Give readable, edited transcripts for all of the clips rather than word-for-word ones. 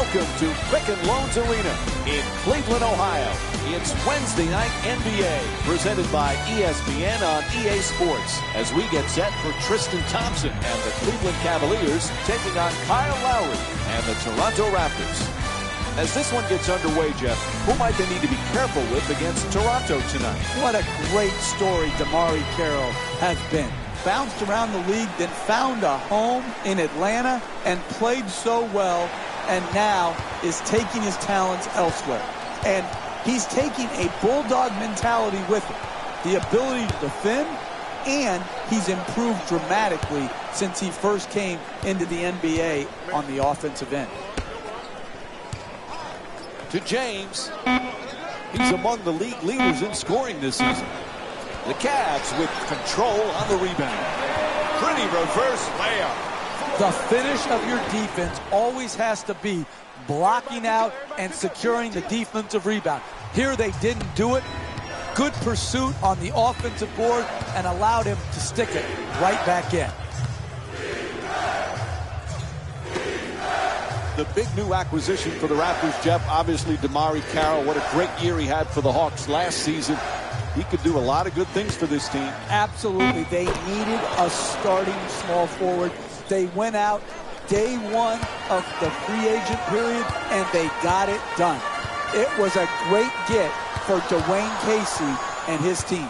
Welcome to Quicken Loans Arena in Cleveland, Ohio. It's Wednesday night NBA, presented by ESPN on EA Sports, as we get set for Tristan Thompson and the Cleveland Cavaliers taking on Kyle Lowry and the Toronto Raptors. As this one gets underway, Jeff, who might they need to be careful with against Toronto tonight? What a great story DeMarre Carroll has been. Bounced around the league, then found a home in Atlanta and played so well, and now is taking his talents elsewhere. And he's taking a bulldog mentality with him. The ability to defend, and he's improved dramatically since he first came into the NBA on the offensive end. To James. He's among the league leaders in scoring this season. The Cavs with control on the rebound. Pretty reverse layup. The finish of your defense always has to be blocking out and securing the defensive rebound. Here they didn't do it. Good pursuit on the offensive board and allowed him to stick it right back in. The big new acquisition for the Raptors, Jeff, obviously DeMarre Carroll. What a great year he had for the Hawks last season. He could do a lot of good things for this team. Absolutely. They needed a starting small forward. They went out day one of the free agent period, and they got it done. It was a great get for Dwayne Casey and his team.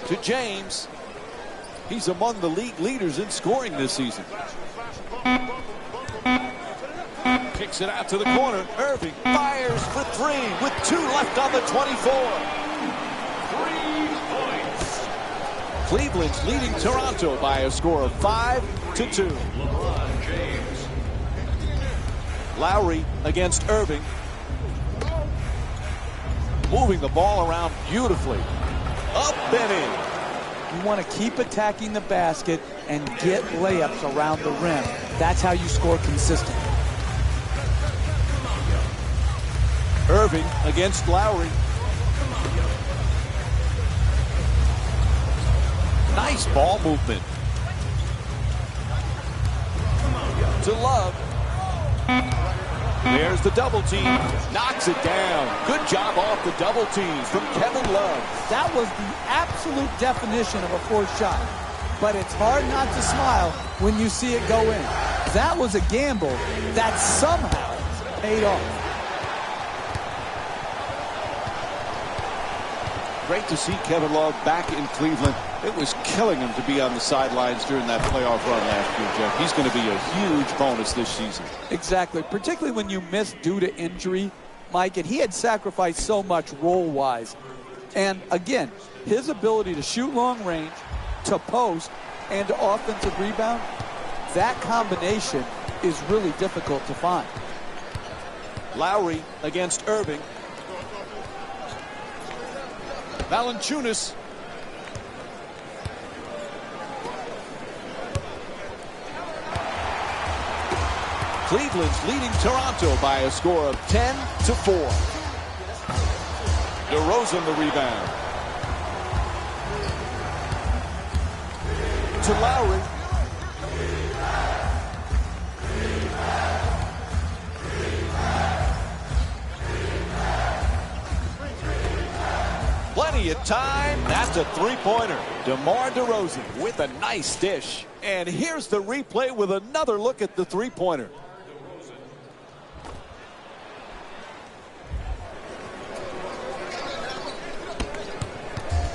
To James. He's among the league leaders in scoring this season. Kicks it out to the corner. Irving fires for three with 2 left on the 24. 3 points. Cleveland's leading Toronto by a score of 5-2. Lowry against Irving. Moving the ball around beautifully. Up and in. You want to keep attacking the basket and get layups around the rim. That's how you score consistently. Irving against Lowry. Nice ball movement. To Love. There's the double team. Knocks it down. Good job off the double team from Kevin Love. That was the absolute definition of a forced shot. But it's hard not to smile when you see it go in. That was a gamble that somehow paid off. Great to see Kevin Love back in Cleveland. It was killing him to be on the sidelines during that playoff run last year, Jeff. He's going to be a huge bonus this season. Exactly, particularly when you miss due to injury, Mike, and he had sacrificed so much role-wise. And again, his ability to shoot long range, to post, and to offensive rebound, that combination is really difficult to find. Lowry against Irving. Valanciunas. Cleveland's leading Toronto by a score of 10-4. DeRozan the rebound. To Lowry. Plenty of time. That's a three-pointer. DeMar DeRozan with a nice dish. And here's the replay with another look at the three-pointer.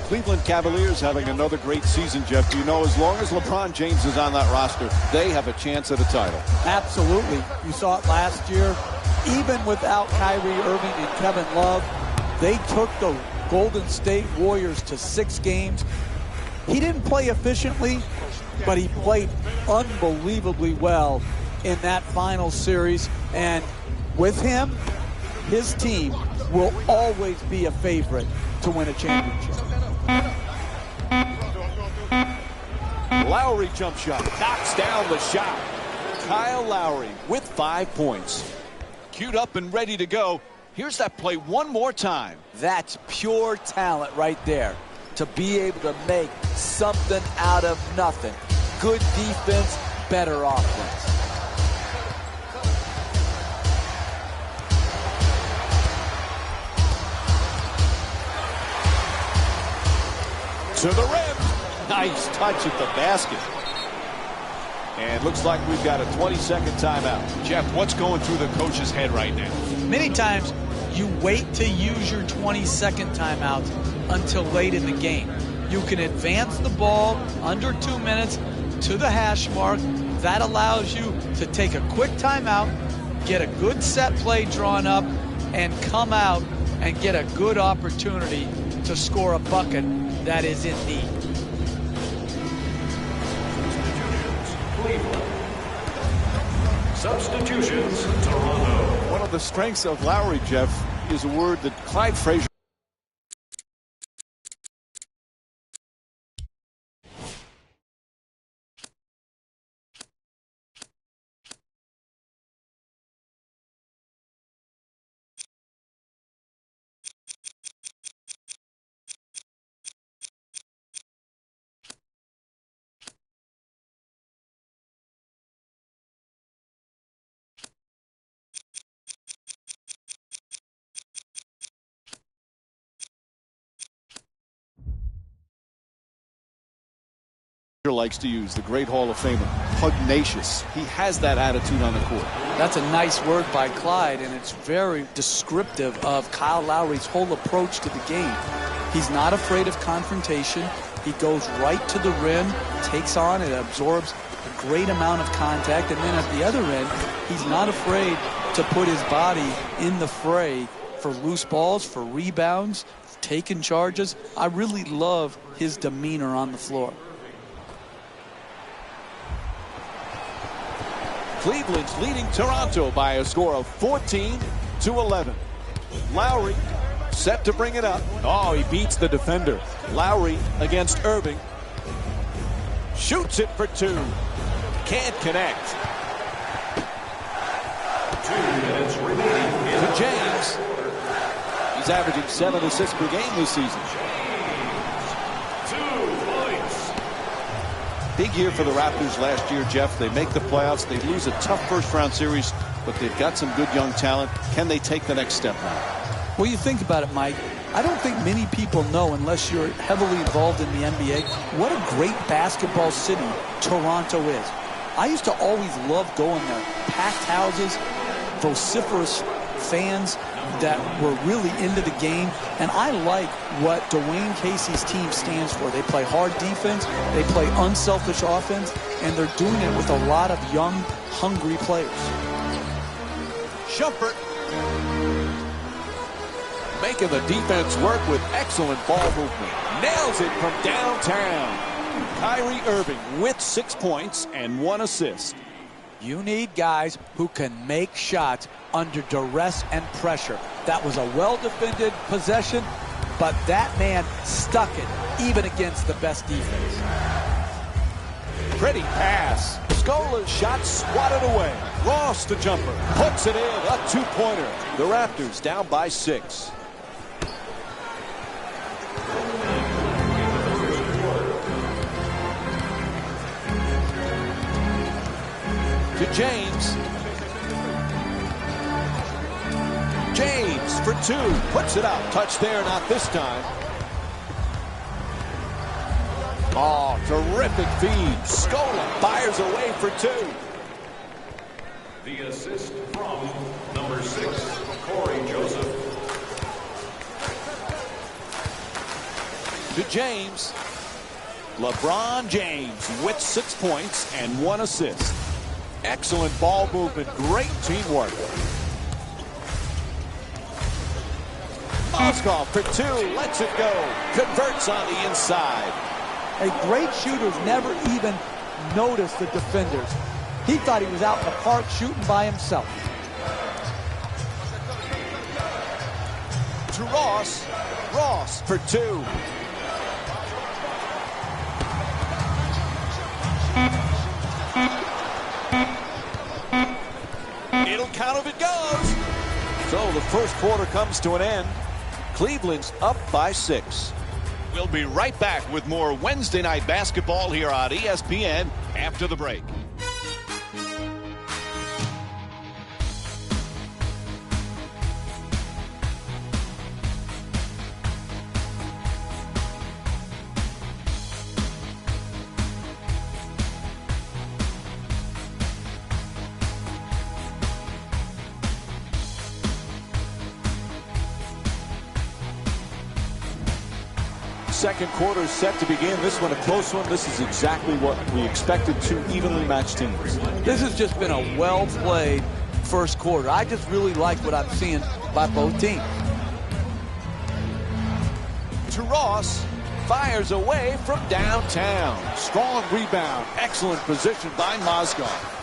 Cleveland Cavaliers having another great season, Jeff. You know, as long as LeBron James is on that roster, they have a chance at a title. Absolutely. You saw it last year. Even without Kyrie Irving and Kevin Love, they took the Golden State Warriors to 6 games. He didn't play efficiently, but he played unbelievably well in that final series. And with him, his team will always be a favorite to win a championship. Lowry jump shot. Knocks down the shot. Kyle Lowry with 5 points. Queued up and ready to go. Here's that play one more time. That's pure talent right there. To be able to make something out of nothing. Good defense, better offense. To the rim. Nice touch at the basket. And looks like we've got a 20-second timeout. Jeff, what's going through the coach's head right now? Many times you wait to use your 20-second timeouts until late in the game. You can advance the ball under 2 minutes to the hash mark. That allows you to take a quick timeout, get a good set play drawn up, and come out and get a good opportunity to score a bucket that is in need. Substitutions, Toronto. One of the strengths of Lowry, Jeff, is a word that Clyde Frazier likes to use, the great Hall of Famer, pugnacious. He has that attitude on the court. That's a nice word by Clyde, and it's very descriptive of Kyle Lowry's whole approach to the game. He's not afraid of confrontation. He goes right to the rim, takes on and absorbs a great amount of contact, and then at the other end, he's not afraid to put his body in the fray for loose balls, for rebounds, taking charges. I really love his demeanor on the floor. Cleveland's leading Toronto by a score of 14-11. Lowry set to bring it up. Oh, he beats the defender. Lowry against Irving. Shoots it for two. Can't connect. 2 minutes remaining. To James. He's averaging 7 assists per game this season. 2 points. Big year for the Raptors last year, Jeff. They make the playoffs. They lose a tough first-round series, but they've got some good young talent. Can they take the next step now? Well, you think about it, Mike. I don't think many people know, unless you're heavily involved in the NBA, what a great basketball city Toronto is. I used to always love going there. Packed houses, vociferous fans that were really into the game. And I like what Dwayne Casey's team stands for. They play hard defense, they play unselfish offense, and they're doing it with a lot of young, hungry players. Shumpert making the defense work with excellent ball movement. Nails it from downtown. Kyrie Irving with 6 points and 1 assist. You need guys who can make shots under duress and pressure. That was a well-defended possession, but that man stuck it even against the best defense. Pretty pass. Scola's shot swatted away. Ross the jumper. Puts it in. A two-pointer. The Raptors down by 6. To James. James for 2. Puts it up. Touch there, not this time. Oh, terrific feed. Scola fires away for 2. The assist from number 6, Corey Joseph. To James. LeBron James with 6 points and 1 assist. Excellent ball movement. Great teamwork. Moskov for 2. Lets it go. Converts on the inside. A great shooter's never even noticed the defenders. He thought he was out in the park shooting by himself. To Ross. Ross for 2. It'll count if it goes. So the first quarter comes to an end. Cleveland's up by 6. We'll be right back with more Wednesday night basketball here on ESPN after the break. Second quarter is set to begin. This one a close one. This is exactly what we expected, two evenly matched teams. This has just been a well-played first quarter. I just really like what I'm seeing by both teams. To Ross, fires away from downtown. Strong rebound. Excellent position by Mozgov.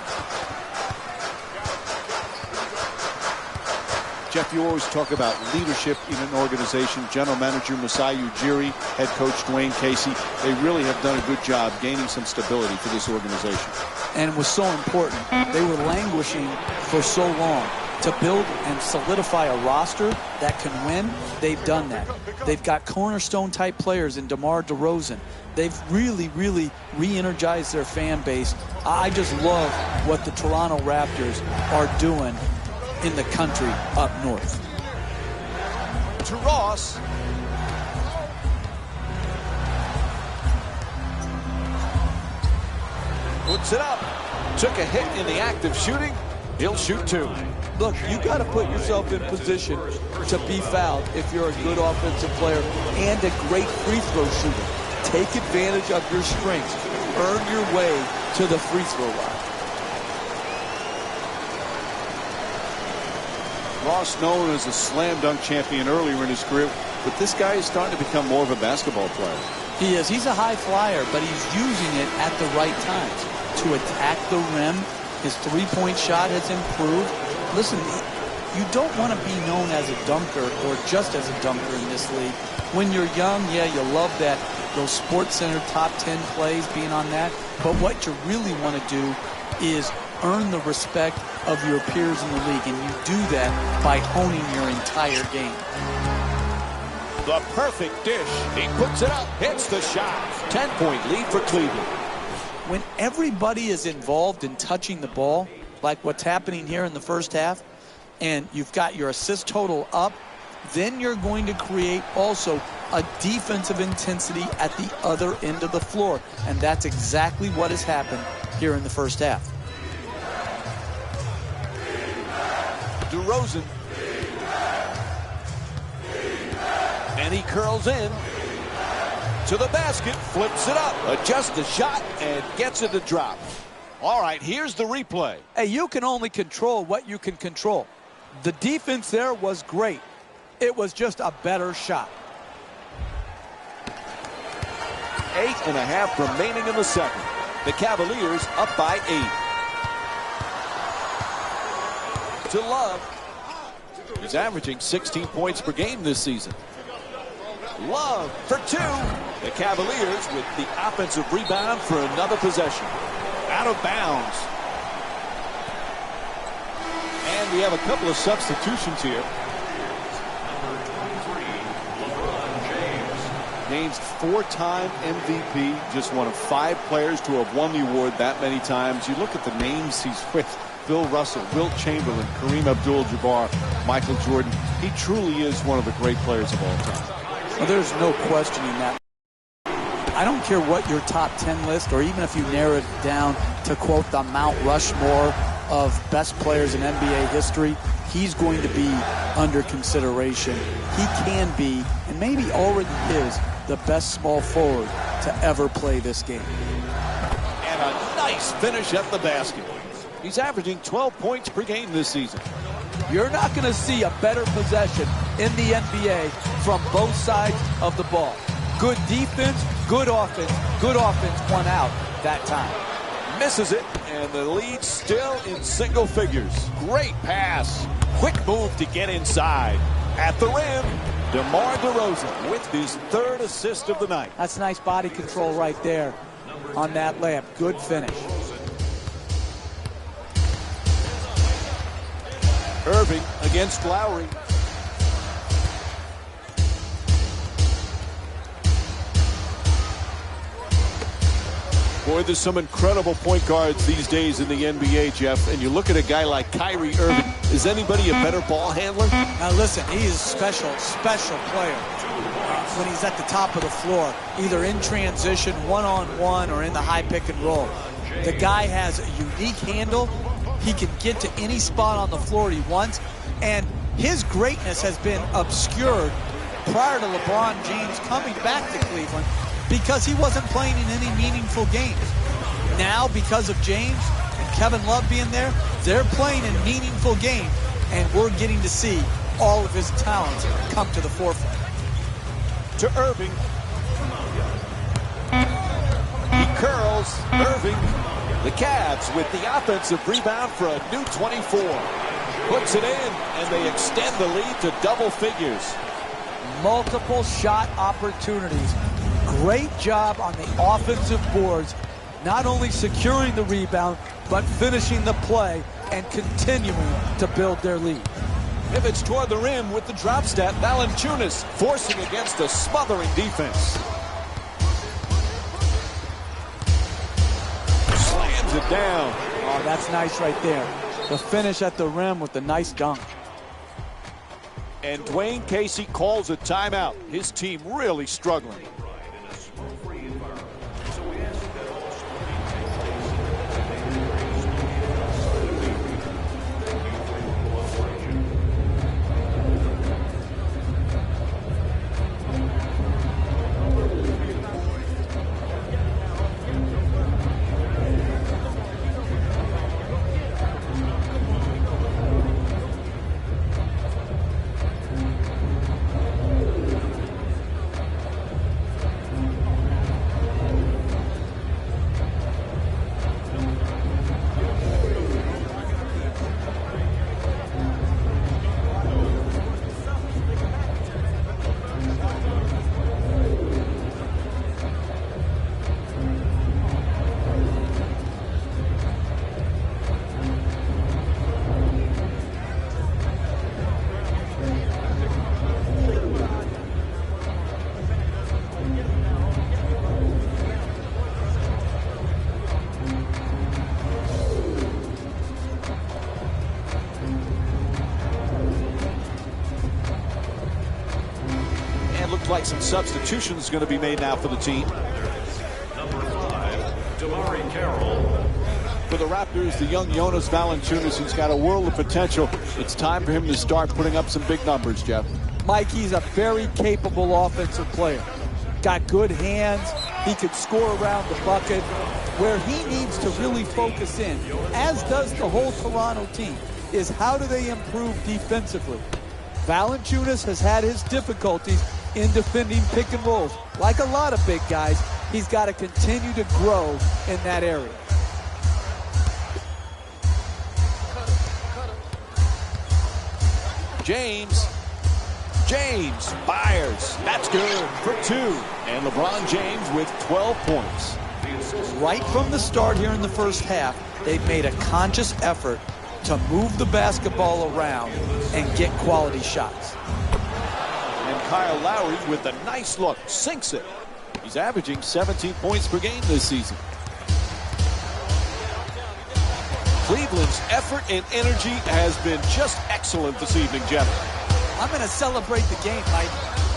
Jeff, you always talk about leadership in an organization. General Manager Masai Ujiri, head coach Dwayne Casey, they really have done a good job gaining some stability for this organization. And it was so important. They were languishing for so long. To build and solidify a roster that can win, they've done that. They've got cornerstone-type players in DeMar DeRozan. They've really, really re-energized their fan base. I just love what the Toronto Raptors are doing in the country up north. To Ross. Puts it up. Took a hit in the act of shooting. He'll shoot two. Look, you got to put yourself in position to be fouled if you're a good offensive player and a great free throw shooter. Take advantage of your strengths. Earn your way to the free throw line. Ross, known as a slam dunk champion earlier in his career, but this guy is starting to become more of a basketball player. He is. He's a high flyer, but he's using it at the right times to attack the rim. His three-point shot has improved. Listen, you don't want to be known as a dunker or just as a dunker in this league. When you're young, yeah, you love that, those Sports Center top 10 plays, being on that. But what you really want to do is earn the respect of your peers in the league, and you do that by honing your entire game. The perfect dish. He puts it up, hits the shot. 10-point lead for Cleveland. When everybody is involved in touching the ball, like what's happening here in the first half, and you've got your assist total up, then you're going to create also a defensive intensity at the other end of the floor. And that's exactly what has happened here in the first half. DeRozan. And he curls in to the basket, flips it up, adjusts the shot, and gets it to drop. All right, here's the replay. Hey, you can only control what you can control. The defense there was great. It was just a better shot. 8.5 remaining in the second. The Cavaliers up by 8. To Love. He's averaging 16 points per game this season. Love for two. The Cavaliers with the offensive rebound for another possession. Out of bounds. And we have a couple of substitutions here. Names four-time MVP, just one of 5 players to have won the award that many times. You look at the names he's with: Bill Russell, Wilt Chamberlain, Kareem Abdul-Jabbar, Michael Jordan. He truly is one of the great players of all time. Well, there's no questioning that. I don't care what your top 10 list, or even if you narrow it down to quote the Mount Rushmore of best players in NBA history, he's going to be under consideration. He can be, and maybe already is, the best small forward to ever play this game. And a nice finish at the basket. He's averaging 12 points per game this season. You're not going to see a better possession in the NBA from both sides of the ball. Good defense, good offense won out that time. Misses it, and the lead still in single figures. Great pass. Quick move to get inside. At the rim, DeMar DeRozan with his 3rd assist of the night. That's nice body control right there on that layup. Good finish. Irving against Lowry. Boy, there's some incredible point guards these days in the NBA, Jeff. And you look at a guy like Kyrie Irving. Is anybody a better ball handler? Now listen, he is a special player. When he's at the top of the floor, either in transition, one-on-one, or in the high pick and roll. The guy has a unique handle. He can get to any spot on the floor he wants. And his greatness has been obscured prior to LeBron James coming back to Cleveland because he wasn't playing in any meaningful games. Now, because of James and Kevin Love being there, they're playing in meaningful games, and we're getting to see all of his talents come to the forefront. To Irving. He curls. Irving. The Cavs with the offensive rebound for a new 24. Puts it in, and they extend the lead to double figures. Multiple shot opportunities. Great job on the offensive boards, not only securing the rebound, but finishing the play and continuing to build their lead. Pivots toward the rim with the drop step. Valanciunas forcing against a smothering defense. Slams it down. Oh, that's nice right there. The finish at the rim with the nice dunk. And Dwayne Casey calls a timeout. His team really struggling. Like some substitutions going to be made now for the team. Number 5, Damari Carroll. For the Raptors, the young Jonas Valanciunas, who's got a world of potential. It's time for him to start putting up some big numbers, Jeff. Mike, he's a very capable offensive player. Got good hands. He could score around the bucket. Where he needs to really focus in, as does the whole Toronto team, is how do they improve defensively. Valanciunas has had his difficulties in defending pick and rolls. Like a lot of big guys, he's got to continue to grow in that area. James fires. That's good for 2. And LeBron James with 12 points. Right from the start here in the first half, they've made a conscious effort to move the basketball around and get quality shots. And Kyle Lowry with a nice look, sinks it. He's averaging 17 points per game this season. Cleveland's effort and energy has been just excellent this evening, Jeff. I'm going to celebrate the game, Mike.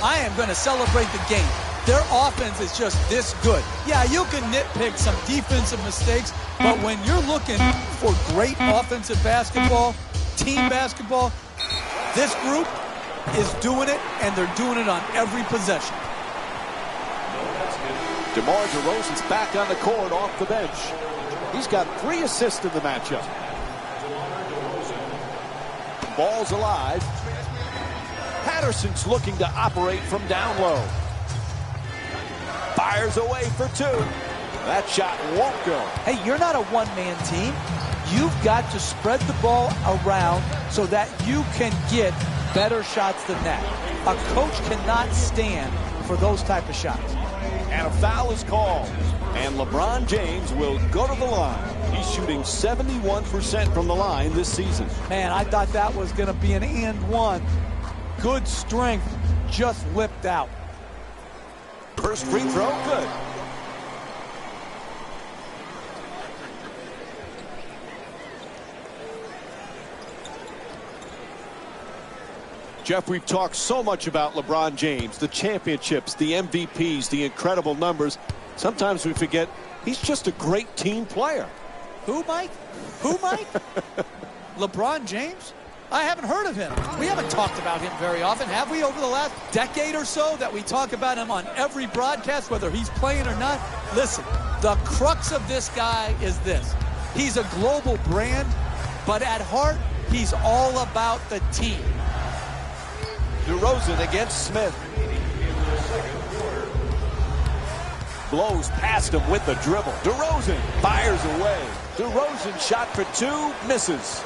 I am going to celebrate the game. Their offense is just this good. Yeah, you can nitpick some defensive mistakes, but when you're looking for great offensive basketball, team basketball, this group is doing it, and they're doing it on every possession. DeMar DeRozan's back on the court off the bench. He's got 3 assists in the matchup. Ball's alive. Patterson's looking to operate from down low. Fires away for 2. That shot won't go. Hey, you're not a one-man team. You've got to spread the ball around so that you can get better shots than that. A coach cannot stand for those type of shots. And a foul is called. And LeBron James will go to the line. He's shooting 71% from the line this season. Man, I thought that was going to be an and one. Good strength, just lipped out. First free throw, good. Jeff, we've talked so much about LeBron James, the championships, the MVPs, the incredible numbers. Sometimes we forget he's just a great team player. Who, Mike? Who, Mike? LeBron James? I haven't heard of him. We haven't talked about him very often, have we, over the last decade or so, that we talk about him on every broadcast, whether he's playing or not? Listen, the crux of this guy is this. He's a global brand, but at heart, he's all about the team. DeRozan against Smith. Blows past him with the dribble. DeRozan fires away. DeRozan shot for two, misses.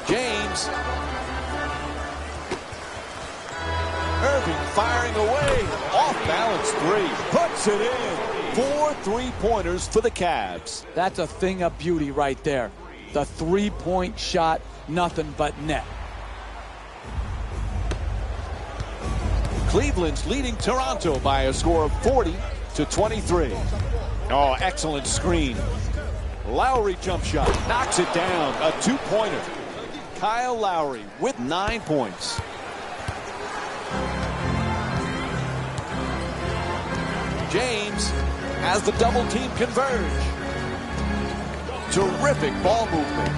James. Irving firing away. Off balance three. Puts it in. 4 3-pointers for the Cavs. That's a thing of beauty right there. The three-point shot, nothing but net. Cleveland's leading Toronto by a score of 40-23. Oh, excellent screen. Lowry jump shot, knocks it down, a two-pointer. Kyle Lowry with 9 points. James has the double team converge. Terrific ball movement.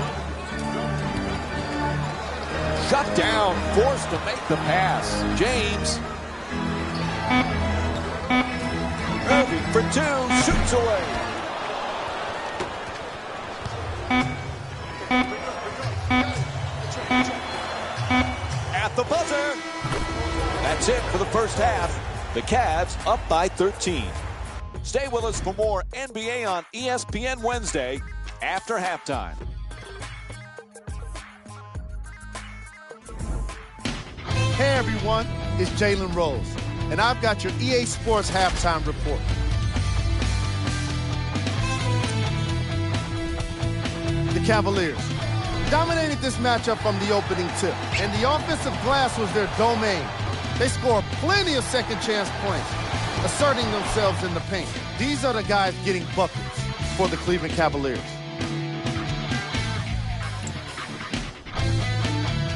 Shut down, forced to make the pass. James. Irving for two, shoots away. At the buzzer. That's it for the first half. The Cavs up by 13. Stay with us for more NBA on ESPN Wednesday after halftime. Hey everyone, it's Jalen Rose, and I've got your EA Sports halftime report. The Cavaliers dominated this matchup from the opening tip, and the offensive glass was their domain. They scored plenty of second chance points, asserting themselves in the paint. These are the guys getting buckets for the Cleveland Cavaliers.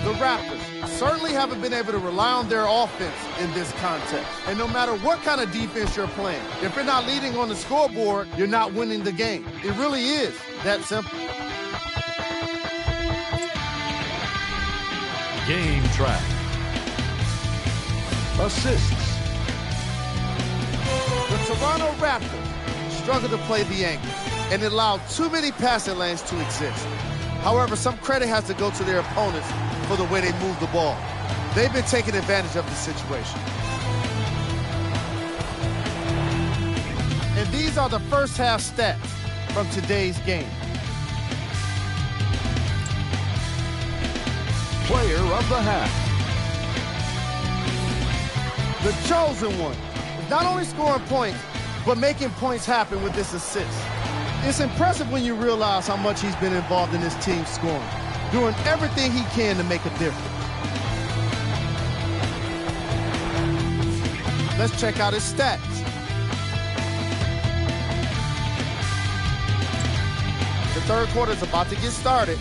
The Raptors certainly haven't been able to rely on their offense in this context. And no matter what kind of defense you're playing, if you're not leading on the scoreboard, you're not winning the game. It really is that simple. Game track. Assists. The Toronto Raptors struggled to play the angle, and it allowed too many passing lanes to exist. However, some credit has to go to their opponents for the way they move the ball. They've been taking advantage of the situation. And these are the first half stats from today's game. Player of the half. The chosen one is not only scoring points, but making points happen with this assist. It's impressive when you realize how much he's been involved in this team scoring, doing everything he can to make a difference. Let's check out his stats. The third quarter is about to get started.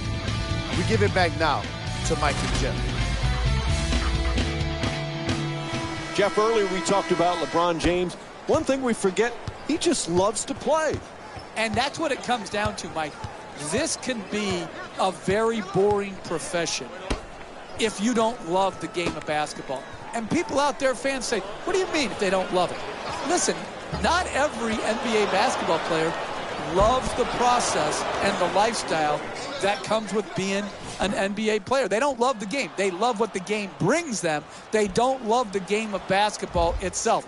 We give it back now to Mike and Jeff. Jeff, earlier we talked about LeBron James. One thing we forget, he just loves to play. And that's what it comes down to, Mike. This can be a very boring profession if you don't love the game of basketball. And people out there, fans, say, what do you mean if they don't love it? Listen, not every NBA basketball player loves the process and the lifestyle that comes with being an NBA player. They don't love the game. They love what the game brings them. They don't love the game of basketball itself.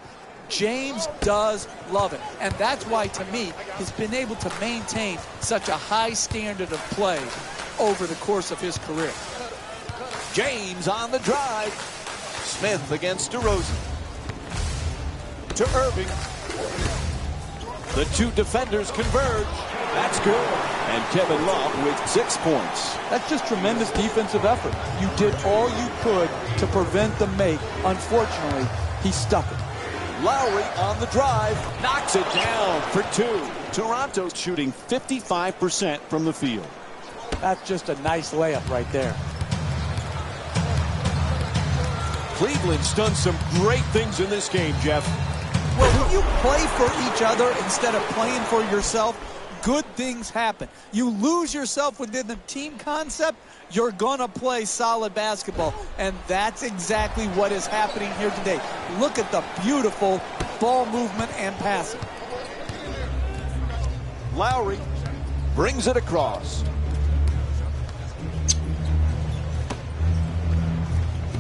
James does love it. And that's why, to me, he's been able to maintain such a high standard of play over the course of his career. James on the drive. Smith against DeRozan. To Irving. The two defenders converge. That's good. And Kevin Love with 6 points. That's just tremendous defensive effort. You did all you could to prevent the make. Unfortunately, he stuck it. Lowry on the drive, knocks it down for 2. Toronto shooting 55% from the field. That's just a nice layup right there. Cleveland's done some great things in this game, Jeff. Well, when you play for each other instead of playing for yourself, good things happen. You lose yourself within the team concept, you're going to play solid basketball. And that's exactly what is happening here today. Look at the beautiful ball movement and passing. Lowry brings it across.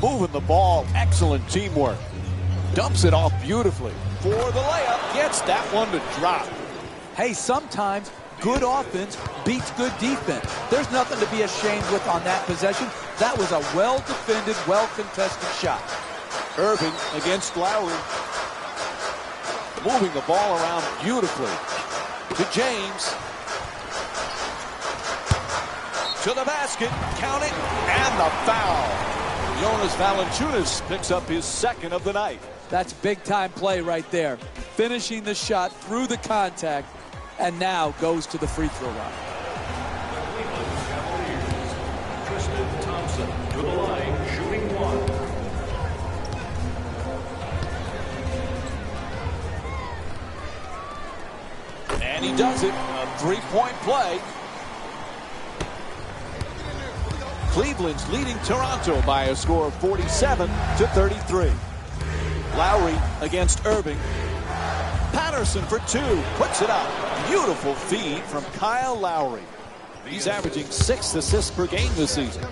Moving the ball, excellent teamwork. Dumps it off beautifully. For the layup, gets that one to drop. Hey, sometimes good offense beats good defense. There's nothing to be ashamed with on that possession. That was a well-defended, well-contested shot. Irving against Lowry. Moving the ball around beautifully. To James. To the basket. Count it. And the foul. Jonas Valanciunas picks up his second of the night. That's big-time play right there. Finishing the shot through the contact, and now goes to the free throw line. Tristan Thompson to the line, shooting one. And he does it. A three-point play. Cleveland's leading Toronto by a score of 47-33. Lowry against Irving. Patterson for two. Puts it up. Beautiful feed from Kyle Lowry. He's averaging 6 assists per game this season.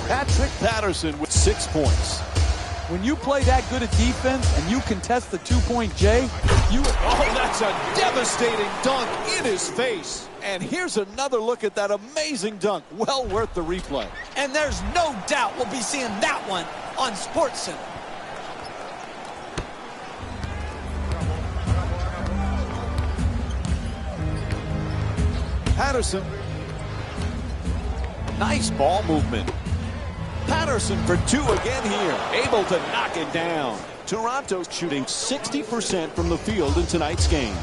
Patrick Patterson with 6 points. When you play that good at defense and you contest the two-point J, Oh, that's a devastating dunk in his face. And here's another look at that amazing dunk. Well worth the replay. and there's no doubt we'll be seeing that one on SportsCenter. Patterson. Nice ball movement. Patterson for two again here. Able to knock it down. Toronto's shooting 60% from the field in tonight's game.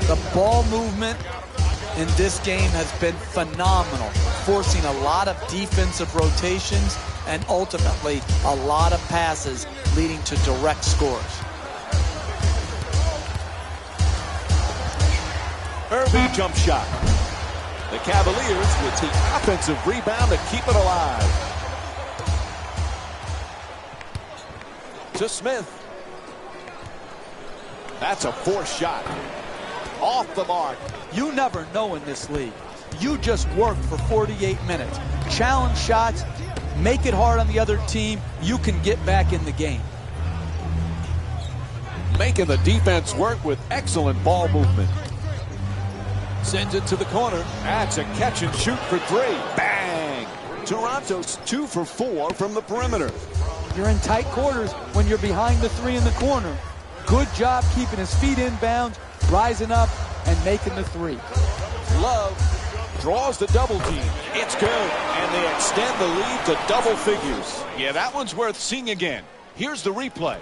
The ball movement in this game has been phenomenal, forcing a lot of defensive rotations and ultimately a lot of passes leading to direct scores. Irving jump shot. The Cavaliers with the offensive rebound to keep it alive. To Smith. That's a forced shot. Off the mark. You never know in this league. You just work for 48 minutes. Challenge shots, make it hard on the other team. You can get back in the game. Making the defense work with excellent ball movement. Sends it to the corner. That's a catch and shoot for three. Bang! Toronto's 2 for 4 from the perimeter. You're in tight quarters when you're behind the three in the corner. Good job keeping his feet in bounds, rising up, and making the three. Love draws the double team. It's good, and they extend the lead to double figures. Yeah, that one's worth seeing again. Here's the replay.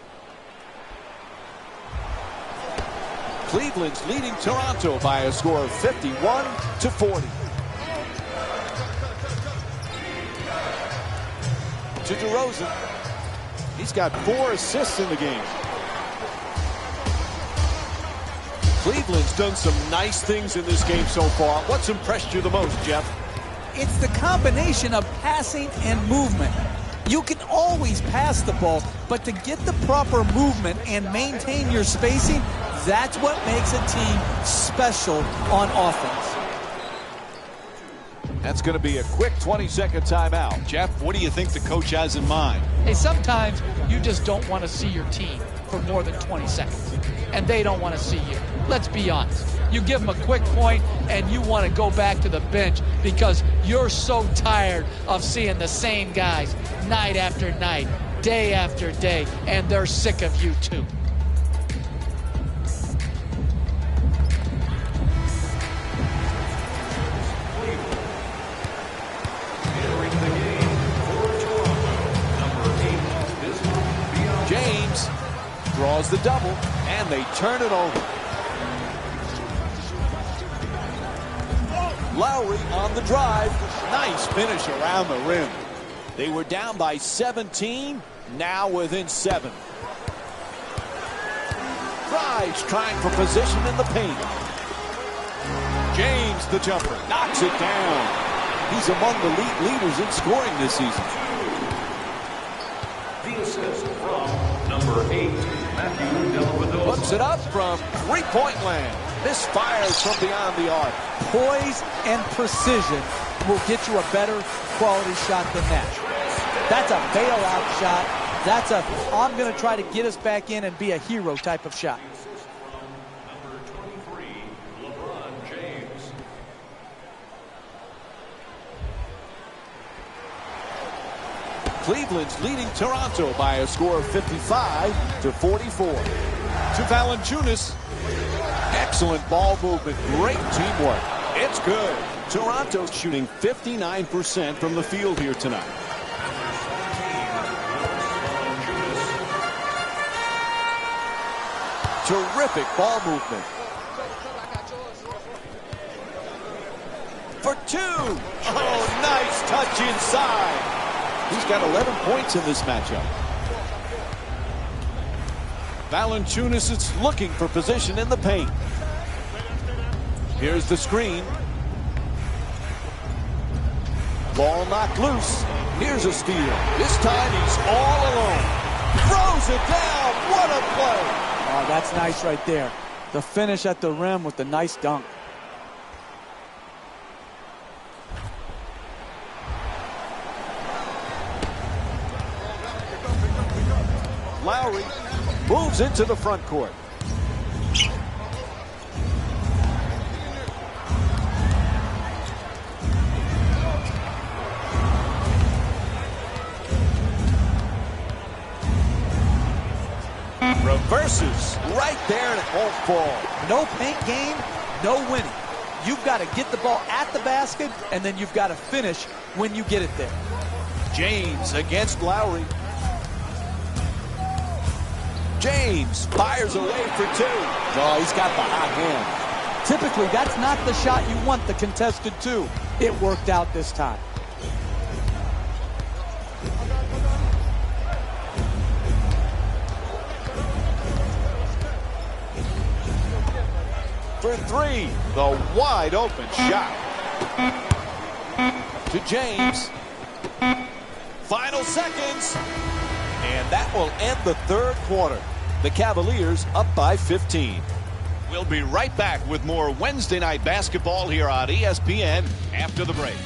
Cleveland's leading Toronto by a score of 51-40. To DeRozan. He's got 4 assists in the game. Cleveland's done some nice things in this game so far. What's impressed you the most, Jeff? It's the combination of passing and movement. You can always pass the ball, but to get the proper movement and maintain your spacing, that's what makes a team special on offense. That's going to be a quick 20-second timeout. Jeff, what do you think the coach has in mind? Hey, sometimes you just don't want to see your team for more than 20 seconds, and they don't want to see you. Let's be honest. You give them a quick point, and you want to go back to the bench because you're so tired of seeing the same guys night after night, day after day, and they're sick of you too. James draws the double, and they turn it over. Lowry on the drive. Nice finish around the rim. They were down by 17, now within 7. Drives, trying for position in the paint. James, the jumper, knocks it down. He's among the league leaders in scoring this season. The assist from number 8, Matthew Dellavedova. Puts it up from three-point land. Misfires from beyond the arc. Poise and precision will get you a better quality shot than that. That's a bailout shot. That's a, I'm going to try to get us back in and be a hero type of shot. Number 23, LeBron James. Cleveland's leading Toronto by a score of 55-44. To Valanciunas. Excellent ball movement. Great teamwork. It's good. Toronto shooting 59% from the field here tonight. Terrific ball movement. For 2. Oh, nice touch inside. He's got 11 points in this matchup. Valanciunas is looking for position in the paint. Here's the screen. Ball knocked loose. Here's a steal. This time he's all alone. Throws it down. What a play. Oh, that's nice right there. The finish at the rim with the nice dunk. Lowry moves into the front court. Reverses right there and it won't fall. No paint game, no winning. You've got to get the ball at the basket, and then you've got to finish when you get it there. James against Lowry. James fires away for 2. Oh, he's got the hot hand. Typically, that's not the shot you want, the contested 2. It worked out this time. For 3, the wide open shot. To James. Final seconds. And that will end the third quarter. The Cavaliers up by 15. We'll be right back with more Wednesday night basketball here on ESPN after the break.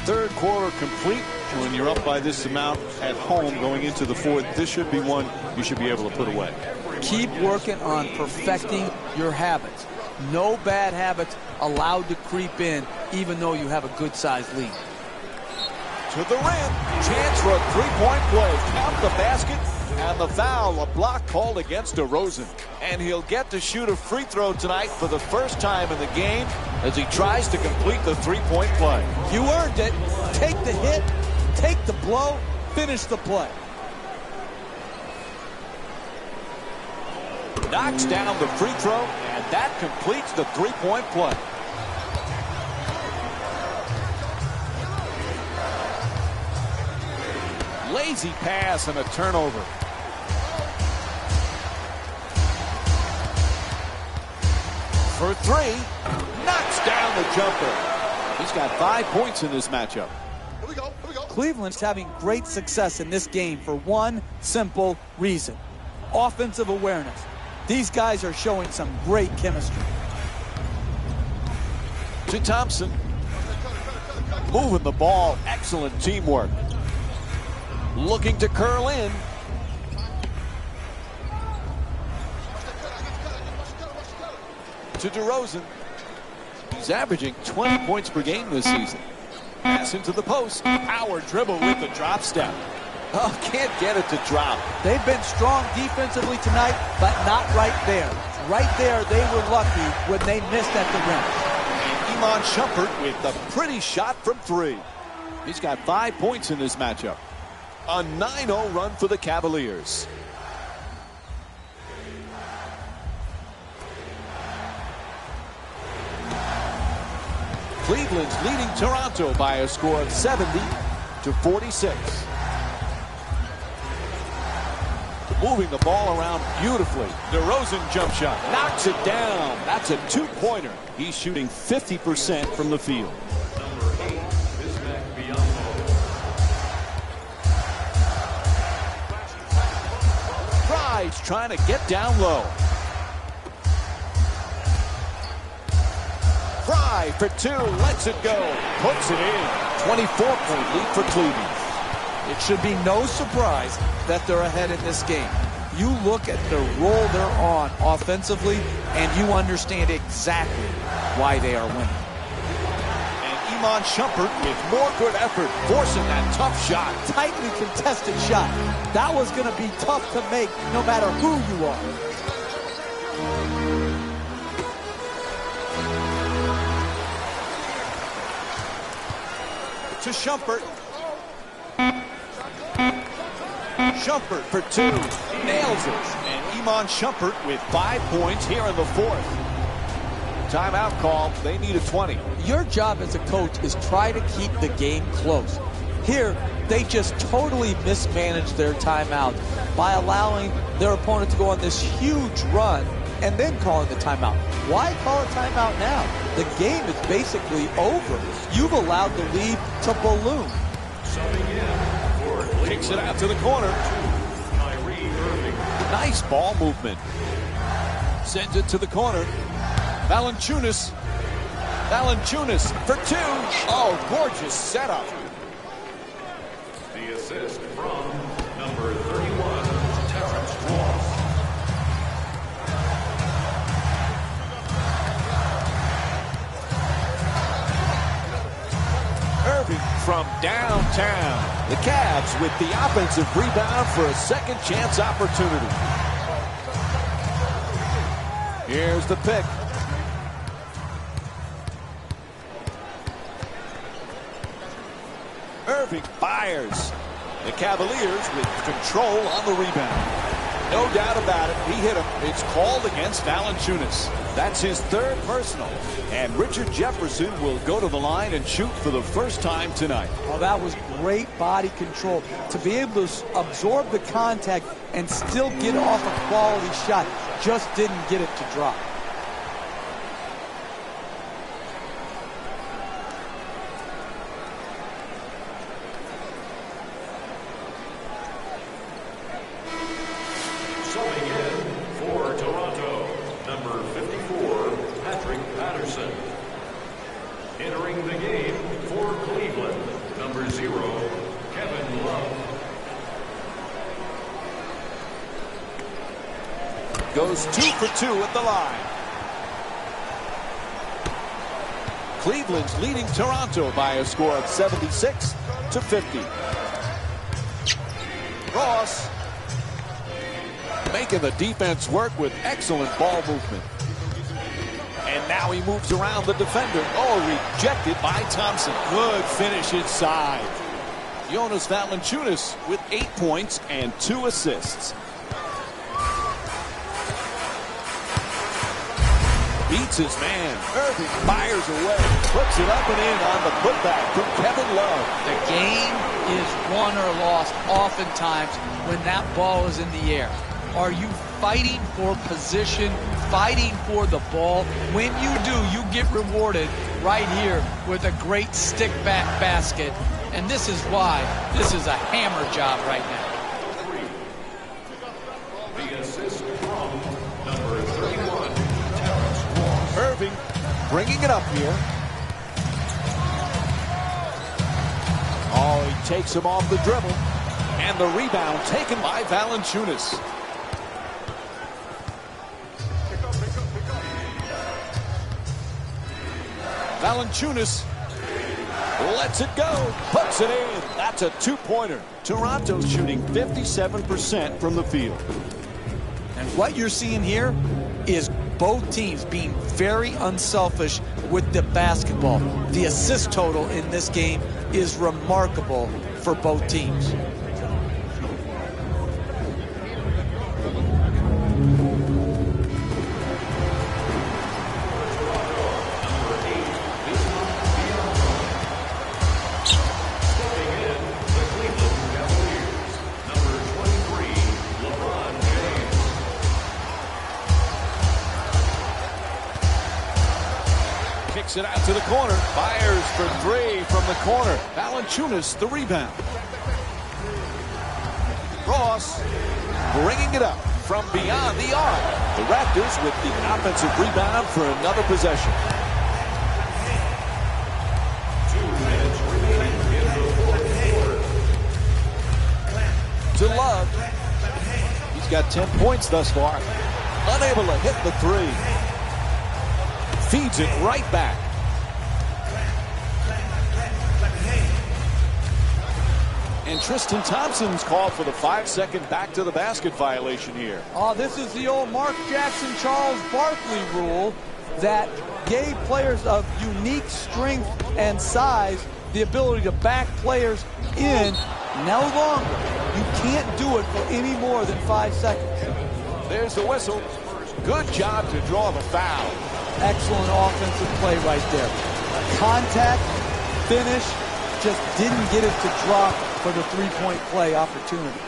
Third quarter complete. When you're up by this amount at home going into the fourth, this should be one you should be able to put away. Keep working on perfecting your habits. No bad habits allowed to creep in, even though you have a good-sized lead. To the rim. Chance for a three-point play. Count the basket and the foul. A block called against DeRozan. And he'll get to shoot a free throw tonight for the first time in the game as he tries to complete the three-point play. You earned it. Take the hit, take the blow, finish the play. Knocks down the free throw, and that completes the three-point play. Lazy pass and a turnover. For 3, knocks down the jumper. He's got 5 points in this matchup. Cleveland's having great success in this game for one simple reason: offensive awareness. These guys are showing some great chemistry. To Thompson. Moving the ball. Excellent teamwork. Looking to curl in. To DeRozan. He's averaging 20 points per game this season. Pass into the post. Power dribble with the drop step. Oh, can't get it to drop. They've been strong defensively tonight, but not right there. Right there, they were lucky when they missed at the rim. And Iman Shumpert with a pretty shot from 3. He's got 5 points in this matchup. A 9-0 run for the Cavaliers. Cleveland's leading Toronto by a score of 70-46. Moving the ball around beautifully. DeRozan jump shot. Knocks it down. That's a 2-pointer. He's shooting 50% from the field. Pride's trying to get down low. Fry for 2. Lets it go. Puts it in. 24-point lead for Cleveland. It should be no surprise that they're ahead in this game. You look at the role they're on offensively, and you understand exactly why they are winning. And Iman Shumpert with more good effort, forcing that tough shot. Tightly contested shot. That was going to be tough to make no matter who you are. To Shumpert. Shumpert for 2. Nails it. And Iman Shumpert with 5 points here in the 4th. Timeout call. They need a 20. Your job as a coach is try to keep the game close. Here, they just totally mismanaged their timeout by allowing their opponent to go on this huge run and then calling the timeout. Why call a timeout now? The game is basically over. You've allowed the lead to balloon. Kicks it out to the corner. Nice ball movement. Sends it to the corner. Valanciunas. Valanciunas for 2. Oh, gorgeous setup. The assist from number 31, Terrence Ross. Irving from downtown. The Cavs with the offensive rebound for a second chance opportunity. Here's the pick. Irving fires. The Cavaliers with control on the rebound. No doubt about it, he hit him. It's called against Valanciunas. That's his 3rd personal. And Richard Jefferson will go to the line and shoot for the first time tonight. Oh, that was great body control. To be able to absorb the contact and still get off a quality shot. Just didn't get it to drop. Subbing in for Toronto, number 54, Patrick Patterson. Entering the game for Cleveland, number 0, Kevin Love. Goes 2 for 2 at the line. Cleveland's leading Toronto by a score of 76-50. Ross making the defense work with excellent ball movement. And now he moves around the defender. Oh, rejected by Thompson. Good finish inside. Jonas Valanciunas with 8 points and 2 assists. Beats his man. Irving fires away. Puts it up and in on the putback from Kevin Love. The game is won or lost oftentimes when that ball is in the air. Are you fighting for position, fighting for the ball? When you do, you get rewarded right here with a great stick back basket. And this is why this is a hammer job right now. The assist from number 31, Terrence Ross. Irving bringing it up here. Oh, he takes him off the dribble. And the rebound taken by Valanciunas. Valanciunas lets it go, puts it in. That's a 2-pointer. Toronto shooting 57% from the field. And what you're seeing here is both teams being very unselfish with the basketball. The assist total in this game is remarkable for both teams. Kicks it out to the corner. Fires for three from the corner. Valanciunas the rebound. Ross bringing it up from beyond the arc. The Raptors with the offensive rebound for another possession. 2 minutes remaining in the fourth quarter. To Love. He's got 10 points thus far. Unable to hit the three. Feeds it right back. And Tristan Thompson's called for the 5-second back to the basket violation here. Oh, this is the old Mark Jackson, Charles Barkley rule that gave players of unique strength and size the ability to back players in. No longer. You can't do it for any more than 5 seconds. There's the whistle. Good job to draw the foul. Excellent offensive play right there. Contact, finish, just didn't get it to drop for the three-point play opportunity.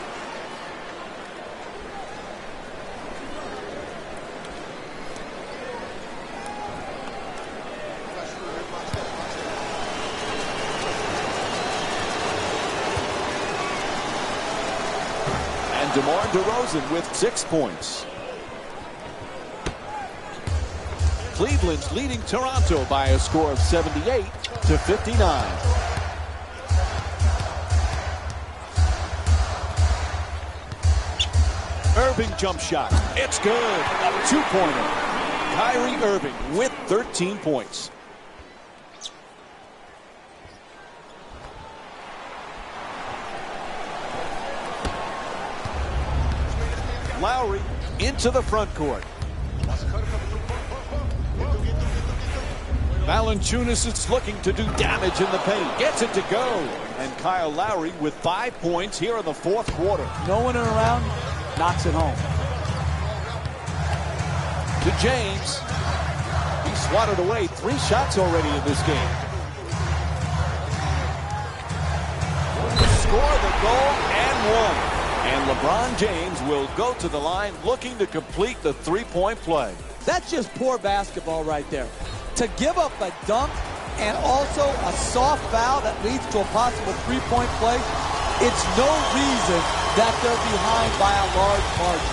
And DeMar DeRozan with 6 points. Cleveland's leading Toronto by a score of 78-59. Irving jump shot. It's good. A 2-pointer. Kyrie Irving with 13 points. Lowry into the front court. Valanciunas is looking to do damage in the paint. Gets it to go. And Kyle Lowry with 5 points here in the fourth quarter. No one around, knocks it home. To James. He swatted away 3 shots already in this game. Score the goal and one. And LeBron James will go to the line looking to complete the 3-point play. That's just poor basketball right there. To give up a dunk and also a soft foul that leads to a possible 3-point play, it's no reason that they're behind by a large margin.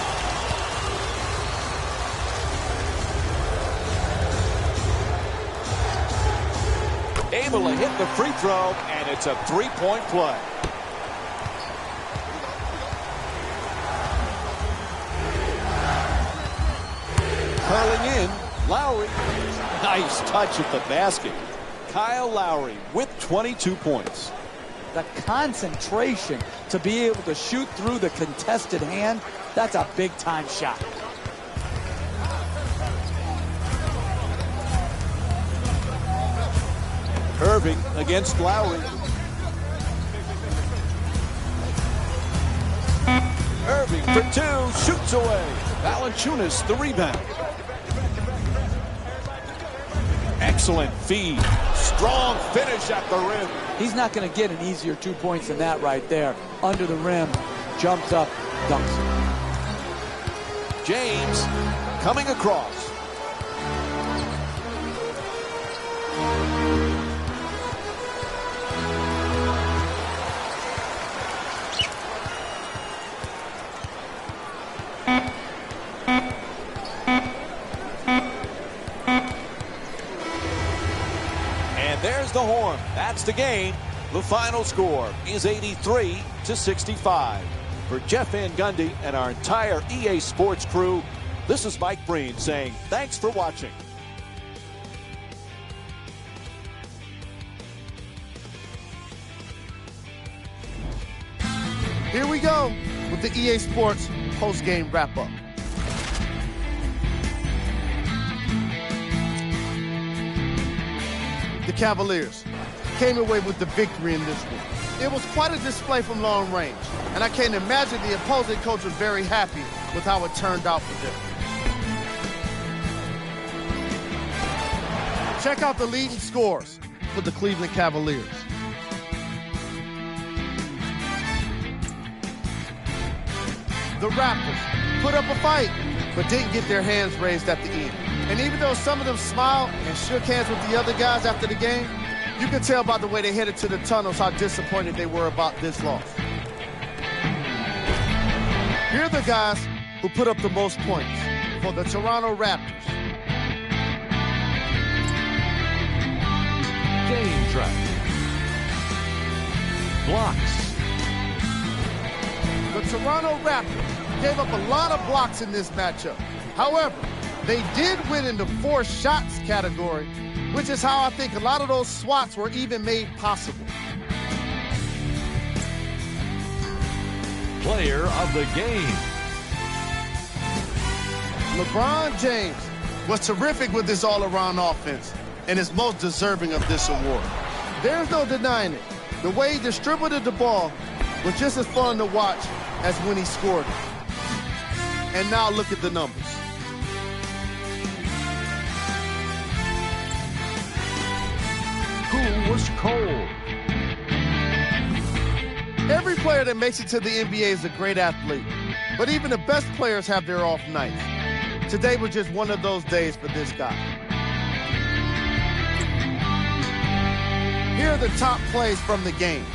Able to hit the free throw, and it's a 3-point play. Curling in, Lowry. Nice touch at the basket. Kyle Lowry with 22 points. The concentration to be able to shoot through the contested hand, that's a big-time shot. Irving against Lowry. Irving for 2, shoots away. Valanciunas the rebound. Excellent feed. Strong finish at the rim. He's not going to get an easier 2 points than that right there. Under the rim, jumps up, dunks it. James coming across. There's the horn. That's the game. The final score is 83-65. For Jeff Van Gundy and our entire EA Sports crew, this is Mike Breen saying thanks for watching. Here we go with the EA Sports post-game wrap-up. The Cavaliers came away with the victory in this one. It was quite a display from long range, and I can't imagine the opposing coach was very happy with how it turned out for them. Check out the leading scores for the Cleveland Cavaliers. The Raptors put up a fight, but didn't get their hands raised at the end. And even though some of them smiled and shook hands with the other guys after the game, you can tell by the way they headed to the tunnels how disappointed they were about this loss. Here are the guys who put up the most points for the Toronto Raptors. Game track. Blocks. The Toronto Raptors gave up a lot of blocks in this matchup. However, they did win in the forced shots category, which is how I think a lot of those swats were even made possible. Player of the game. LeBron James was terrific with this all-around offense and is most deserving of this award. There's no denying it. The way he distributed the ball was just as fun to watch as when he scored it. And now look at the numbers. Who was cold? Every player that makes it to the NBA is a great athlete, but even the best players have their off nights. Today was just one of those days for this guy. Here are the top plays from the game.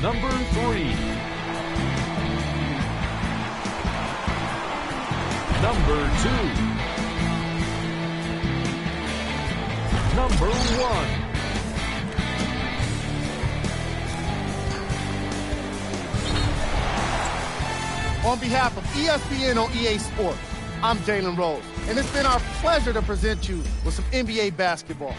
Number 3. Number 2. Number 1. On behalf of ESPN on EA Sports, I'm Jalen Rose, and it's been our pleasure to present you with some NBA basketball.